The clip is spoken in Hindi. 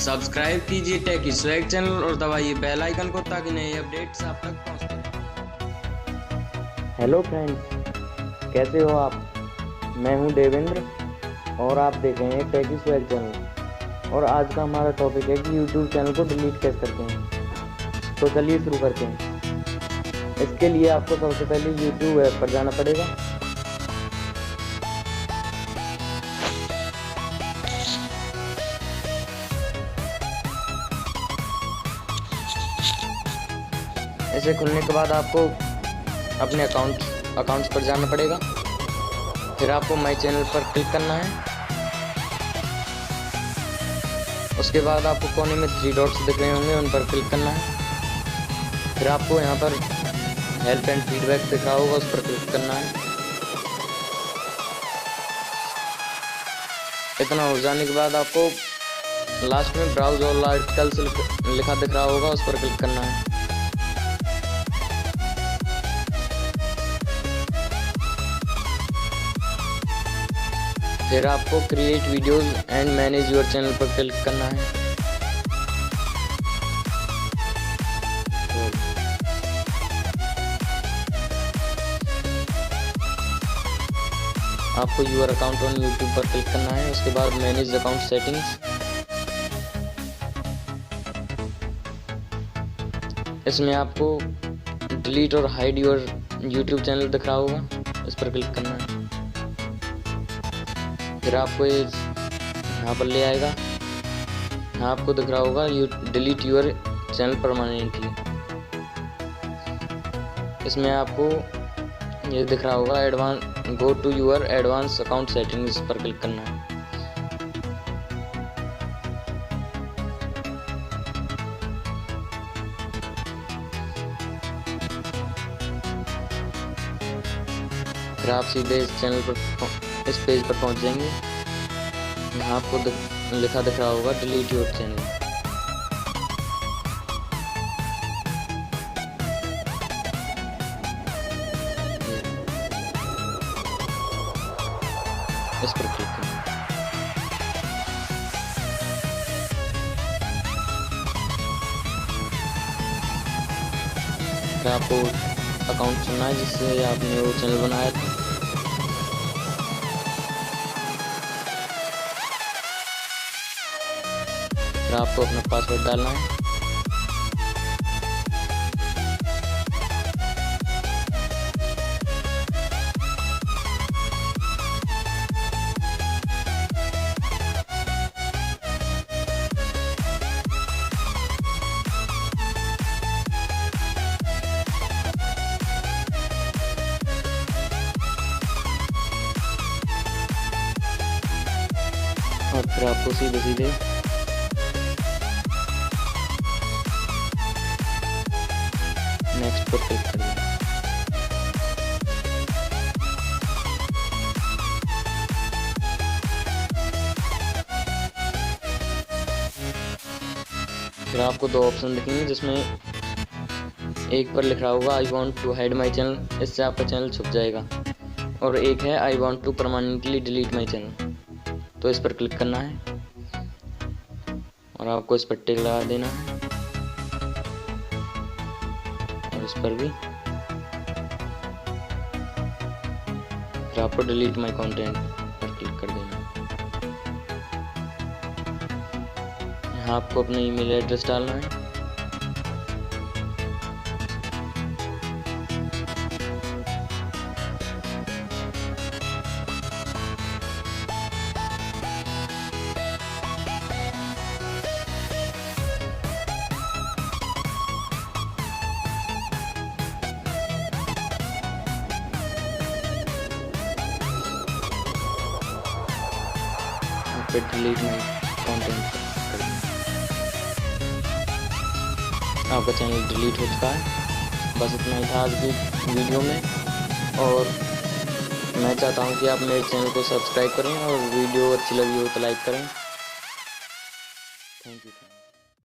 सब्सक्राइब कीजिए टेकी स्वैग चैनल और दबाइए बेल आइकन को ताकि नए अपडेट्स आप तक पहुंचते रहें। हेलो फ्रेंड्स, कैसे हो आप? मैं हूं देवेंद्र और आप देख रहे हैं टेकी स्वैग चैनल। और आज का हमारा टॉपिक है कि यूट्यूब चैनल को डिलीट कैसे करते हैं। तो चलिए शुरू करते हैं। इसके लिए आपको सबसे पहले यूट्यूब ऐप पर जाना पड़ेगा। ऐसे खुलने के बाद आपको अपने अकाउंट्स पर जाना पड़ेगा। फिर आपको माई चैनल पर क्लिक करना है। उसके बाद आपको कोने में 3 डॉट्स दिख रहे होंगे, उन पर क्लिक करना है। फिर आपको यहाँ पर हेल्प एंड फीडबैक दिख रहा होगा, उस पर क्लिक करना है। इतना हो जाने के बाद आपको लास्ट में ब्राउज ऑल आर्टिकल्स लिखा दिख रहा होगा, उस पर क्लिक करना है। फिर आपको create videos and manage your channel पर क्लिक करना है। आपको यूर अकाउंट ऑन यूट्यूब पर क्लिक करना है। उसके बाद मैनेज अकाउंट सेटिंग्स, इसमें आपको डिलीट और हाइड योर यूट्यूब चैनल दिख रहा होगा, इस पर क्लिक करना है। फिर आपको ये यहाँ पर ले आएगा। यहाँ आपको दिख रहा होगा डिलीट यूर चैनल परमानेंटली। इसमें आपको ये दिख रहा होगा go to your advance account settings पर क्लिक करना है। फिर आप सीधे इस चैनल पर इस पेज पर पहुंच जाएंगे। यहाँ आपको लिखा दिख रहा होगा डिलीट योर चैनल। इस पर क्लिक करें। फिर आपको अकाउंट चुनना है जिससे आपने वो चैनल बनाया था। फिर आपको अपना पासवर्ड डालना है। और फिर आपको सीधे नेक्स्ट पर क्लिक कर देना। फिर आपको 2 ऑप्शन दिखेंगे, जिसमें एक पर लिख रहा होगा I want to hide my channel, इससे आपका चैनल छुप जाएगा। और एक है I want to permanently delete my channel, तो इस पर क्लिक करना है और आपको इस पर टिक लगा देना है। इस पर भी फिर आपको डिलीट माई कंटेंट पर क्लिक कर देना। यहाँ आपको अपना ईमेल एड्रेस डालना है। फिर डिलीट माई कंटेंट कर दें। आपका चैनल डिलीट हो चुका है। बस इतना ही था आज की वीडियो में। और मैं चाहता हूँ कि आप मेरे चैनल को सब्सक्राइब करें और वीडियो अच्छी लगी हो तो लाइक करें। Thank you.